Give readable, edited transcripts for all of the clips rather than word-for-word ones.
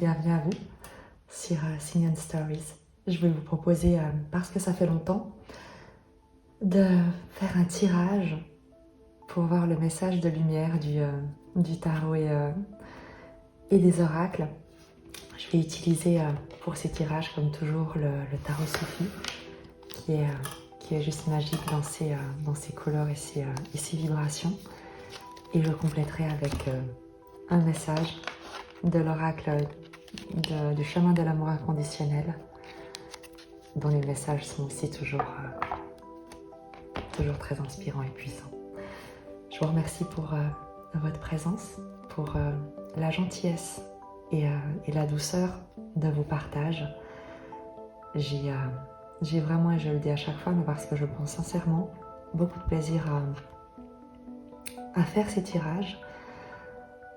bienvenue à vous sur Sign and Stories. Je vais vous proposer, parce que ça fait longtemps, de faire un tirage pour voir le message de lumière du tarot et des oracles. Je vais utiliser pour ces tirages, comme toujours, le tarot Soufi, qui est juste magique dans ses couleurs et ses vibrations. Et je compléterai avec un message de l'oracle du chemin de l'amour inconditionnel, dont les messages sont aussi toujours très inspirants et puissants. Je vous remercie pour votre présence, pour la gentillesse et la douceur de vos partages. J'ai vraiment, et je le dis à chaque fois, mais parce que je pense sincèrement, beaucoup de plaisir à faire ces tirages,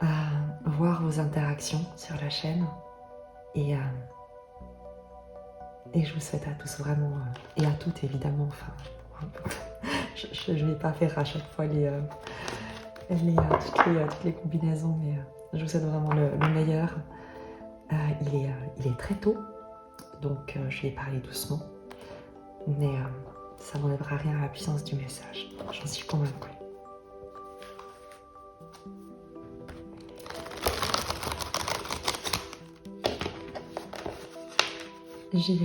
à voir vos interactions sur la chaîne et je vous souhaite à tous vraiment, et à toutes évidemment, enfin, je ne vais pas faire à chaque fois toutes les combinaisons, mais je vous souhaite vraiment le meilleur. Il est très tôt, donc je vais parler doucement, mais ça n'enlèvera rien à la puissance du message, j'en suis convaincue. J'ai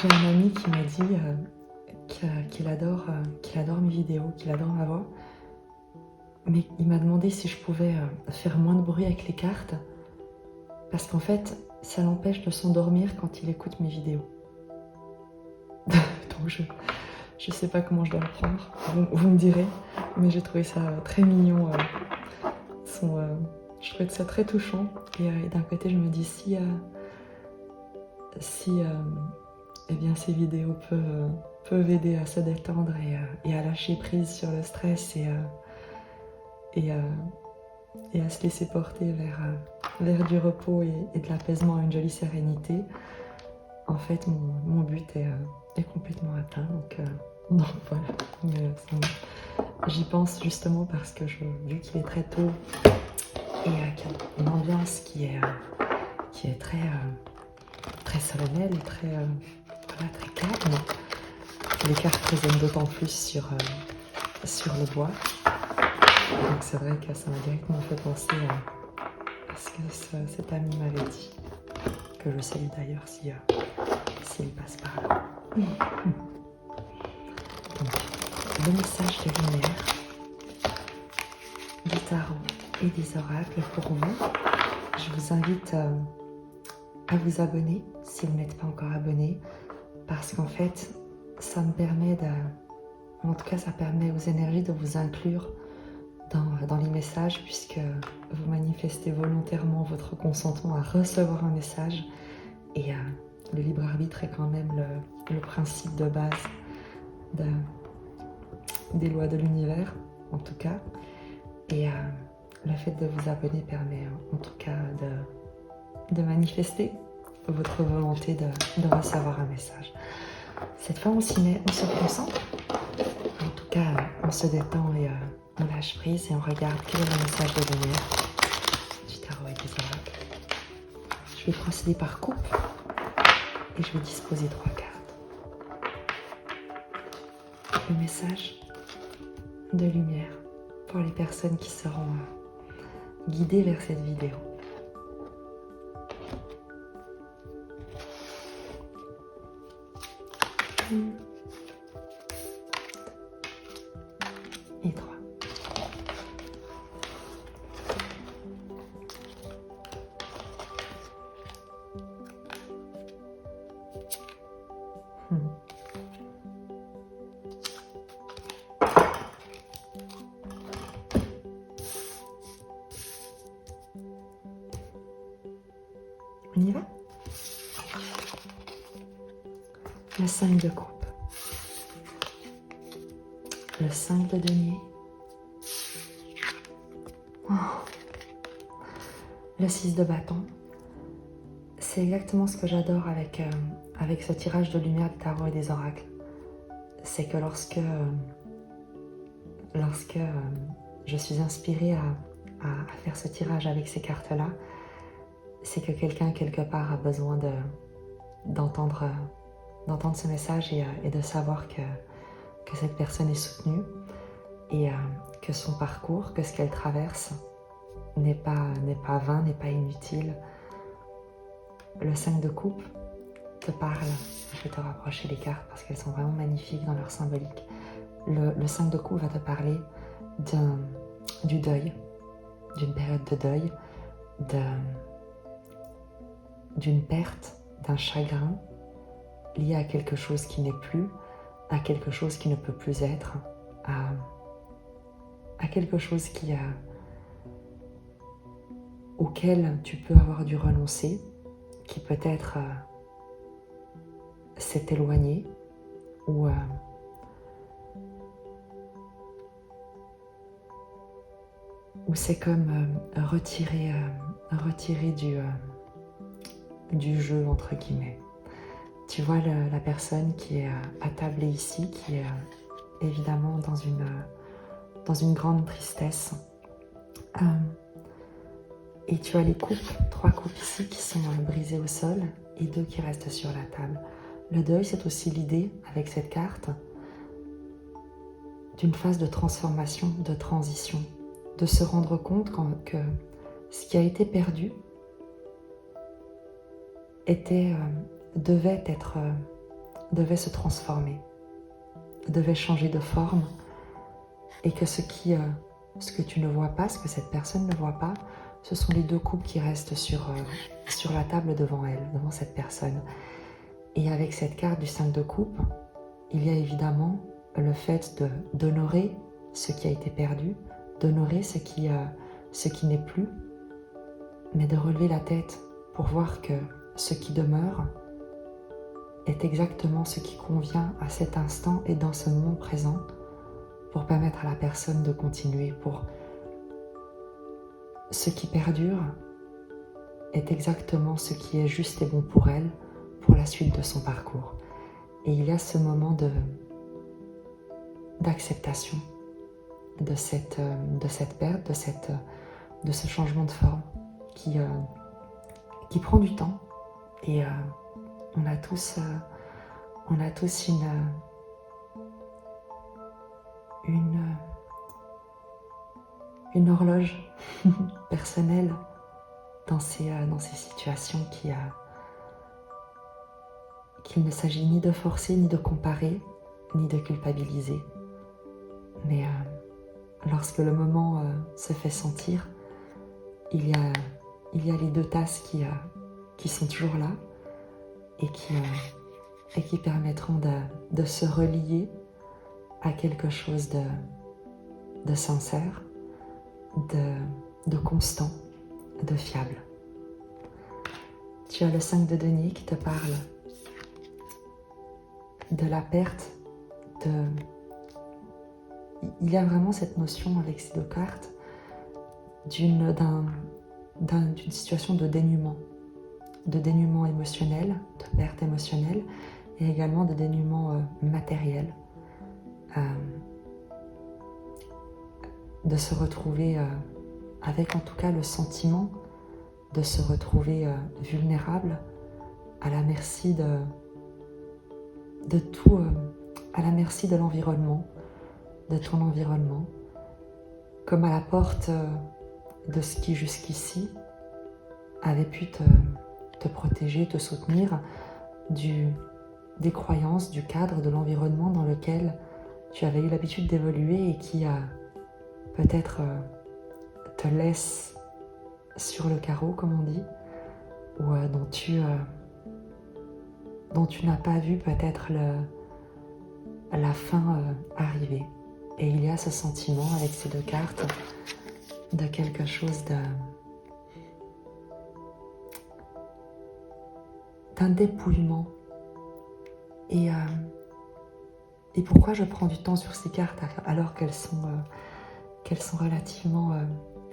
un ami qui m'a dit qu'il adore mes vidéos, qu'il adore ma voix, mais il m'a demandé si je pouvais faire moins de bruit avec les cartes, parce qu'en fait, ça l'empêche de s'endormir quand il écoute mes vidéos. Donc je sais pas comment je dois le prendre, vous me direz, mais j'ai trouvé ça très mignon. Je trouvais ça très touchant, et d'un côté je me dis si eh bien, ces vidéos peuvent aider à se détendre et à lâcher prise sur le stress et à se laisser porter vers du repos et de l'apaisement, une jolie sérénité. En fait, mon but est complètement atteint, donc voilà. Mais, j'y pense justement parce que vu qu'il est très tôt et qu'il y a une ambiance qui est très solennelle et très calme, les cartes résonnent d'autant plus sur le bois. Donc c'est vrai que ça m'a directement fait penser à ce que cet ami m'avait dit, que je salue d'ailleurs s'il passe par là. Donc, le message de lumière du tarot et des oracles pour vous. Je vous invite à vous abonner si vous n'êtes pas encore abonné, parce qu'en fait ça me permet en tout cas ça permet aux énergies de vous inclure dans les messages, puisque vous manifestez volontairement votre consentement à recevoir un message, et le libre arbitre est quand même le principe de base des lois de l'univers, en tout cas, et le fait de vous abonner permet en tout cas de manifester votre volonté de recevoir un message. Cette fois on se concentre, en tout cas on se détend et on lâche prise et on regarde quel est le message de lumière du tarot et des oracles. Je vais procéder par coupe et je vais disposer 3 cartes. Le message de lumière pour les personnes qui seront guidées vers cette vidéo. Et 3. On y va? Le 5 de coupe. Le 5 de denier. Oh. Le 6 de bâton. C'est exactement ce que j'adore avec ce tirage de lumière du tarot et des oracles. C'est que lorsque je suis inspirée à faire ce tirage avec ces cartes-là, c'est que quelqu'un quelque part a besoin d'entendre ce message et de savoir que cette personne est soutenue et que son parcours, que ce qu'elle traverse n'est pas vain, n'est pas inutile. Le 5 de coupe te parle, je vais te rapprocher les cartes parce qu'elles sont vraiment magnifiques dans leur symbolique. Le 5 de coupe va te parler du deuil, d'une période de deuil, d'une perte, d'un chagrin lié à quelque chose qui n'est plus, à quelque chose qui ne peut plus être, à quelque chose auquel tu peux avoir dû renoncer, qui peut-être s'est éloigné ou c'est comme retiré du jeu, entre guillemets. Tu vois la personne qui est attablée ici, qui est évidemment dans une grande tristesse. Et tu as les coupes, 3 coupes ici qui sont brisées au sol et 2 qui restent sur la table. Le deuil, c'est aussi l'idée, avec cette carte, d'une phase de transformation, de transition, de se rendre compte que ce qui a été perdu devait se transformer, devait changer de forme, et que ce que tu ne vois pas, ce que cette personne ne voit pas, ce sont les 2 coupes qui restent sur la table devant elle, devant cette personne. Et avec cette carte du 5 de coupe, il y a évidemment le fait d'honorer ce qui a été perdu, d'honorer ce qui n'est plus, mais de relever la tête pour voir que ce qui demeure est exactement ce qui convient à cet instant et dans ce moment présent pour permettre à la personne de continuer. Pour ce qui perdure est exactement ce qui est juste et bon pour elle pour la suite de son parcours. Et il y a ce moment d'acceptation de cette perte, de ce changement de forme qui prend du temps. Et on a tous une horloge personnelle dans ces situations qu'il ne s'agit ni de forcer, ni de comparer, ni de culpabiliser. Mais lorsque le moment se fait sentir, il y a les 2 tasses qui sont toujours là et qui permettront de se relier à quelque chose de sincère, de constant, de fiable. Tu as le 5 de denier qui te parle de la perte, il y a vraiment cette notion avec ces 2 cartes d'une situation de dénuement émotionnel, de perte émotionnelle et également de dénuement matériel. De se retrouver avec en tout cas le sentiment de se retrouver vulnérable à la merci de tout, à la merci de l'environnement, de ton environnement, comme à la porte de ce qui jusqu'ici avait pu te protéger, te soutenir des croyances, du cadre, de l'environnement dans lequel tu avais eu l'habitude d'évoluer et qui a peut-être te laisse sur le carreau, comme on dit, ou dont tu n'as pas vu peut-être la fin arriver. Et il y a ce sentiment avec ces 2 cartes de quelque chose d'un dépouillement. Et pourquoi je prends du temps sur ces cartes alors qu'elles sont relativement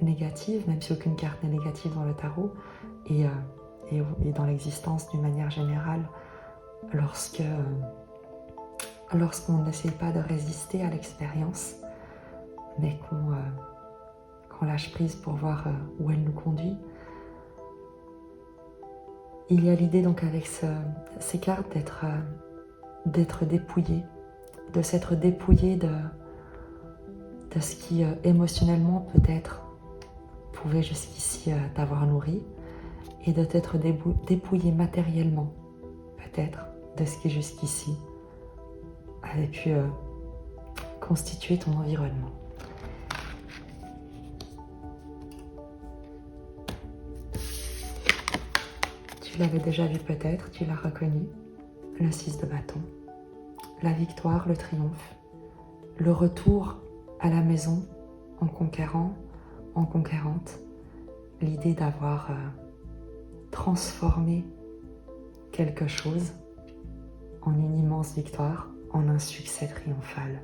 négatives, même si aucune carte n'est négative dans le tarot et dans l'existence d'une manière générale, lorsqu'on n'essaye pas de résister à l'expérience, mais qu'on on lâche prise pour voir où elle nous conduit. Il y a l'idée donc avec ces cartes d'être dépouillé, de s'être dépouillé de ce qui émotionnellement peut-être pouvait jusqu'ici t'avoir nourri, et de t'être dépouillé matériellement peut-être de ce qui jusqu'ici avait pu constituer ton environnement. Tu l'avais déjà vu peut-être, tu l'as reconnu, le 6 de bâton, la victoire, le triomphe, le retour à la maison en conquérant, en conquérante, l'idée d'avoir transformé quelque chose en une immense victoire, en un succès triomphal.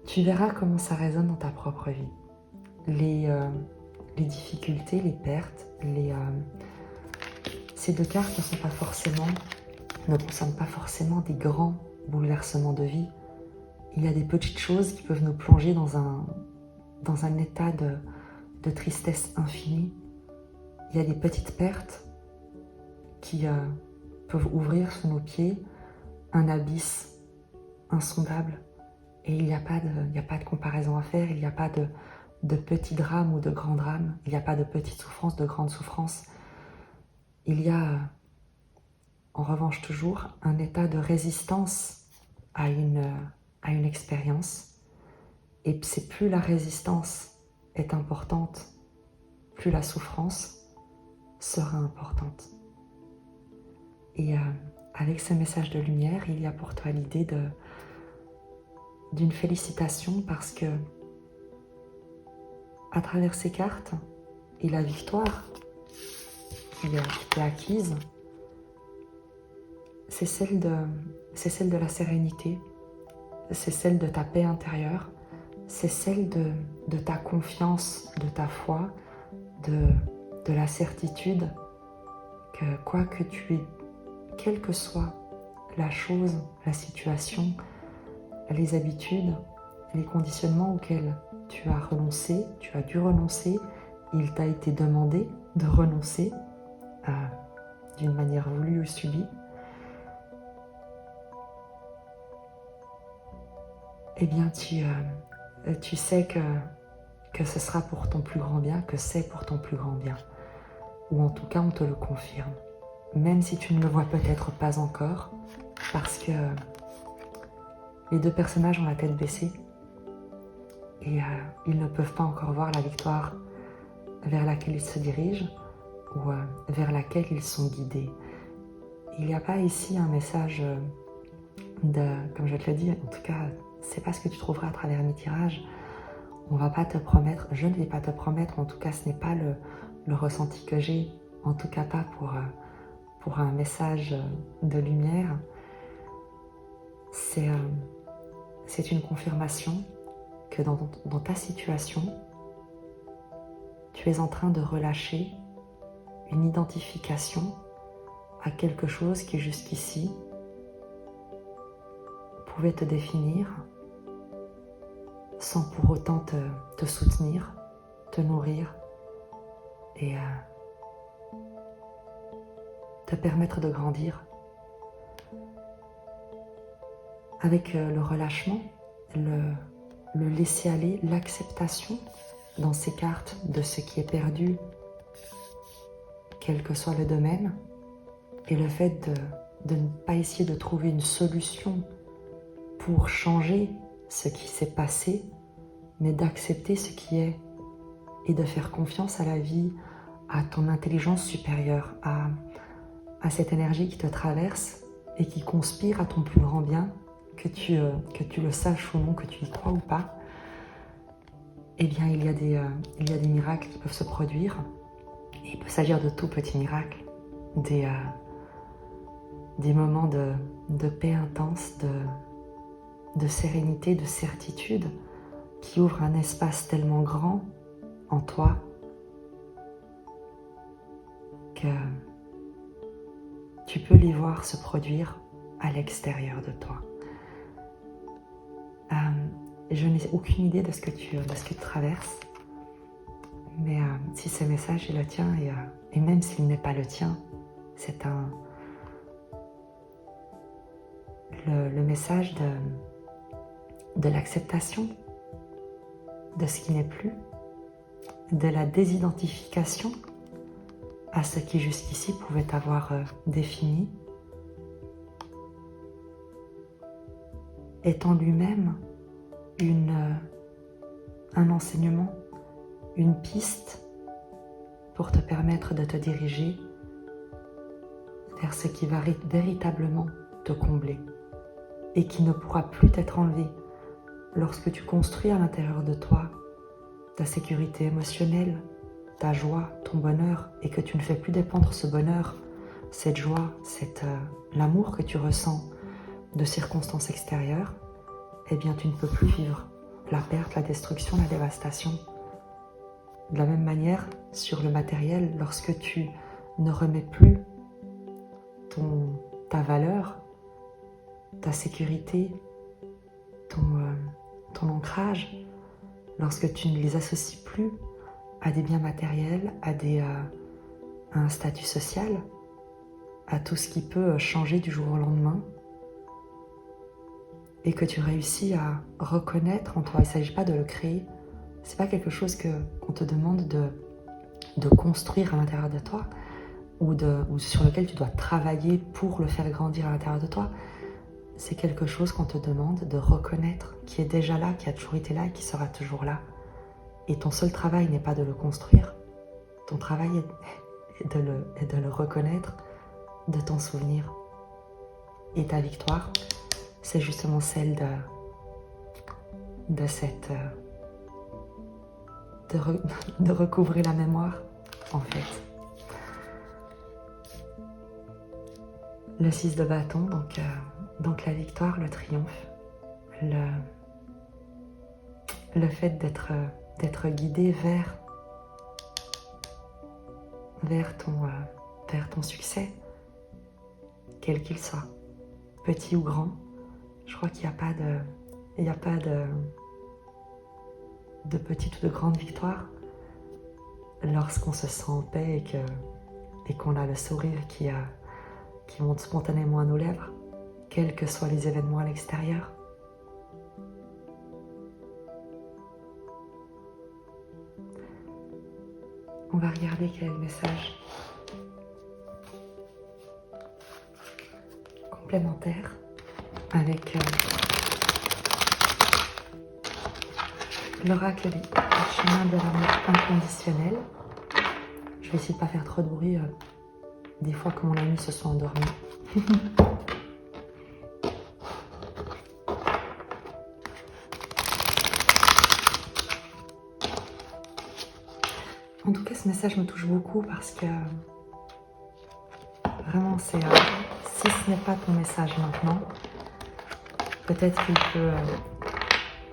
Tu verras comment ça résonne dans ta propre vie. Les difficultés, les pertes, ces deux cartes ne concernent pas forcément des grands bouleversements de vie. Il y a des petites choses qui peuvent nous plonger dans un état de tristesse infinie. Il y a des petites pertes qui peuvent ouvrir sous nos pieds un abysse insondable. Et il n'y a pas de comparaison à faire, il n'y a pas de petits drames ou de grands drames, il n'y a pas de petites souffrances, de grandes souffrances. Il y a en revanche toujours un état de résistance à une expérience. Et c'est plus la résistance est importante, plus la souffrance sera importante. Et avec ce message de lumière, il y a pour toi l'idée d'une félicitation parce que à travers ces cartes et la victoire qui t'est acquise, c'est celle de la sérénité, c'est celle de ta paix intérieure, c'est celle de ta confiance, de ta foi, de la certitude que quoi que tu aies, quelle que soit la chose, la situation, les habitudes, les conditionnements auxquels tu as renoncé, tu as dû renoncer, il t'a été demandé de renoncer d'une manière voulue ou subie, eh bien tu sais que ce sera pour ton plus grand bien, que c'est pour ton plus grand bien. Ou en tout cas, on te le confirme. Même si tu ne le vois peut-être pas encore, parce que les deux personnages ont la tête baissée et ils ne peuvent pas encore voir la victoire vers laquelle ils se dirigent ou vers laquelle ils sont guidés. Il n'y a pas ici un message comme je te le dis, en tout cas, c'est pas ce que tu trouveras à travers mes tirages. On va pas te promettre, je ne vais pas te promettre, en tout cas ce n'est pas le ressenti que j'ai, en tout cas pas pour un message de lumière. C'est une confirmation que dans ta situation, tu es en train de relâcher une identification à quelque chose qui jusqu'ici pouvait te définir sans pour autant te soutenir, te nourrir et te permettre de grandir. Avec le relâchement, le laisser aller, l'acceptation dans ces cartes de ce qui est perdu, quel que soit le domaine, et le fait de ne pas essayer de trouver une solution pour changer ce qui s'est passé, mais d'accepter ce qui est et de faire confiance à la vie, à ton intelligence supérieure, à cette énergie qui te traverse et qui conspire à ton plus grand bien, que tu le saches ou non, que tu y crois ou pas. Eh bien, il y a des miracles qui peuvent se produire. Et il peut s'agir de tout petits miracles, des moments de paix intense, de sérénité, de certitude, qui ouvrent un espace tellement grand en toi que tu peux les voir se produire à l'extérieur de toi. je n'ai aucune idée de ce que tu traverses. Mais si ce message est le tien, et même s'il n'est pas le tien, c'est le message de l'acceptation de ce qui n'est plus, de la désidentification à ce qui jusqu'ici pouvait t'avoir défini, est en lui-même un enseignement, une piste pour te permettre de te diriger vers ce qui va véritablement te combler et qui ne pourra plus t'être enlevé lorsque tu construis à l'intérieur de toi ta sécurité émotionnelle, ta joie, ton bonheur, et que tu ne fais plus dépendre ce bonheur, cette joie, l'amour que tu ressens de circonstances extérieures. Eh bien tu ne peux plus vivre la perte, la destruction, la dévastation. De la même manière, sur le matériel, lorsque tu ne remets plus ta valeur, ta sécurité, ton ancrage, lorsque tu ne les associes plus à des biens matériels, à un statut social, à tout ce qui peut changer du jour au lendemain, et que tu réussis à reconnaître en toi, il ne s'agit pas de le créer, c'est pas quelque chose qu'on te demande de construire à l'intérieur de toi ou sur lequel tu dois travailler pour le faire grandir à l'intérieur de toi. C'est quelque chose qu'on te demande de reconnaître, qui est déjà là, qui a toujours été là et qui sera toujours là. Et ton seul travail n'est pas de le construire, ton travail est de le reconnaître, de t'en souvenir. Et ta victoire, c'est justement celle de recouvrer la mémoire, en fait. Le 6 de bâton, donc la victoire, le triomphe, le fait d'être guidé vers ton succès, quel qu'il soit, petit ou grand. Je crois qu'il n'y a pas de petite ou de grande victoire lorsqu'on se sent en paix et qu'on a le sourire qui monte spontanément à nos lèvres, quels que soient les événements à l'extérieur. On va regarder quel est le message complémentaire avec l'oracle du chemin de l'amour inconditionnel. Je vais essayer de ne pas faire trop de bruit, des fois que mon ami se soit endormi. En tout cas, ce message me touche beaucoup parce que vraiment, si ce n'est pas ton message maintenant, peut-être qu'il peut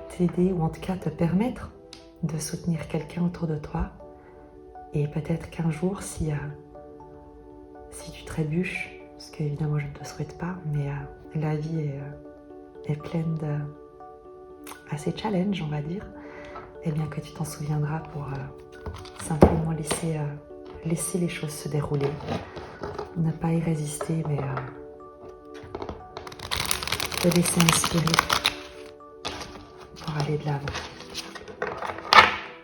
t'aider ou en tout cas te permettre de soutenir quelqu'un autour de toi. Et peut-être qu'un jour, si tu trébuches, parce qu'évidemment je ne te souhaite pas, mais la vie est pleine assez challenge, on va dire, et bien que tu t'en souviendras pour simplement laisser les choses se dérouler, ne pas y résister, mais te laisser inspirer pour aller de l'avant,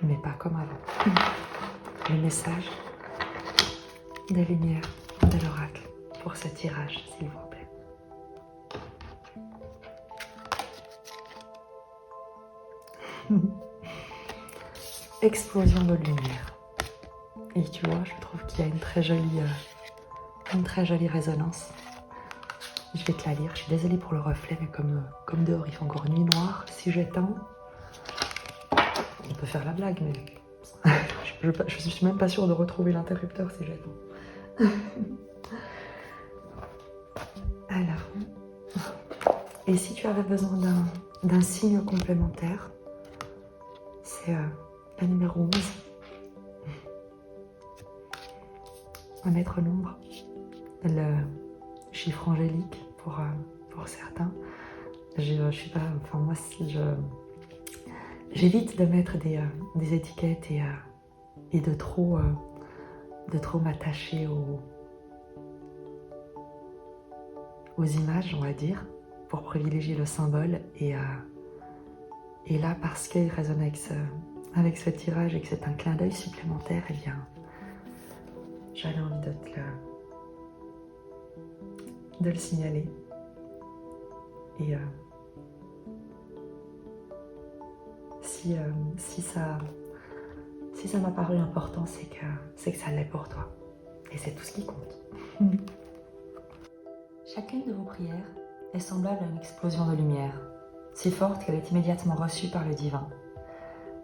mais pas comme avant. Le message de lumière de l'oracle pour ce tirage, s'il vous plaît. Explosion de lumière. Et tu vois, je trouve qu'il y a une très jolie résonance. Je vais te la lire. Je suis désolée pour le reflet, mais comme dehors il fait encore nuit noire, si j'éteins, on peut faire la blague, mais je suis même pas sûre de retrouver l'interrupteur si j'éteins. Alors, et si tu avais besoin d'un signe complémentaire, c'est la numéro 11. Un maître nombre, le chiffre angélique pour certains. Je suis pas, enfin moi si j'évite de mettre des étiquettes et de trop m'attacher aux images, on va dire, pour privilégier le symbole. Et là, parce qu'il résonne avec ce tirage et que c'est un clin d'œil supplémentaire, eh bien, j'avais envie de le signaler. Et si ça m'a paru important, c'est que ça l'est pour toi. Et c'est tout ce qui compte. Chacune de vos prières est semblable à une explosion de lumière, si forte qu'elle est immédiatement reçue par le divin.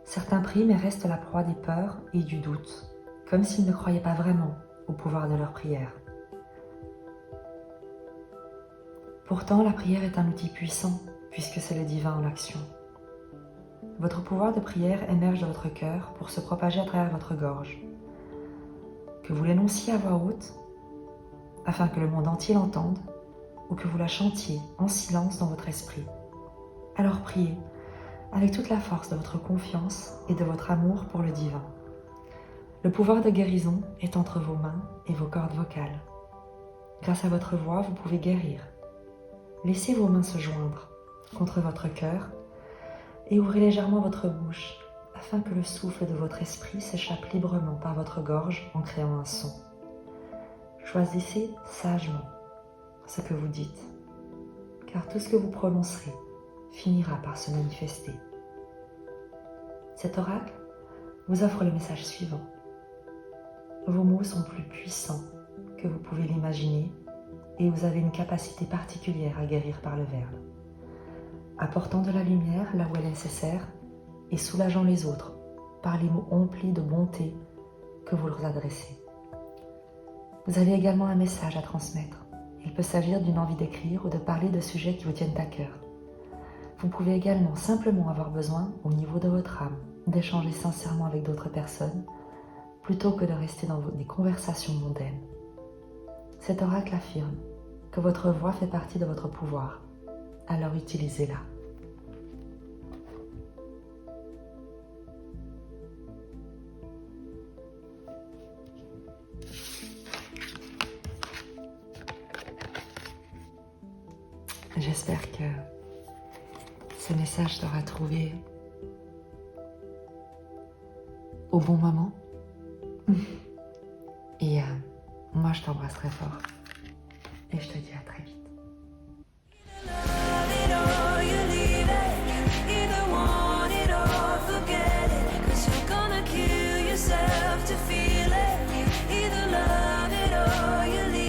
Certains prient mais restent la proie des peurs et du doute, comme s'ils ne croyaient pas vraiment au pouvoir de leur prière. Pourtant, la prière est un outil puissant, puisque c'est le divin en action. Votre pouvoir de prière émerge de votre cœur pour se propager à travers votre gorge. Que vous l'énonciez à voix haute, afin que le monde entier l'entende, ou que vous la chantiez en silence dans votre esprit. Alors priez, avec toute la force de votre confiance et de votre amour pour le divin. Le pouvoir de guérison est entre vos mains et vos cordes vocales. Grâce à votre voix, vous pouvez guérir. Laissez vos mains se joindre contre votre cœur et ouvrez légèrement votre bouche afin que le souffle de votre esprit s'échappe librement par votre gorge en créant un son. Choisissez sagement ce que vous dites, car tout ce que vous prononcerez finira par se manifester. Cet oracle vous offre le message suivant. Vos mots sont plus puissants que vous pouvez l'imaginer et vous avez une capacité particulière à guérir par le verbe, apportant de la lumière là où elle est nécessaire et soulageant les autres par les mots emplis de bonté que vous leur adressez. Vous avez également un message à transmettre. Il peut s'agir d'une envie d'écrire ou de parler de sujets qui vous tiennent à cœur. Vous pouvez également simplement avoir besoin, au niveau de votre âme, d'échanger sincèrement avec d'autres personnes, plutôt que de rester dans des conversations mondaines. Cet oracle affirme que votre voix fait partie de votre pouvoir, alors utilisez-la. J'espère que ce message t'aura trouvé au bon moment. Et moi, je t'embrasse très fort. Et je te dis à très vite. To feel it, either love it or you leave.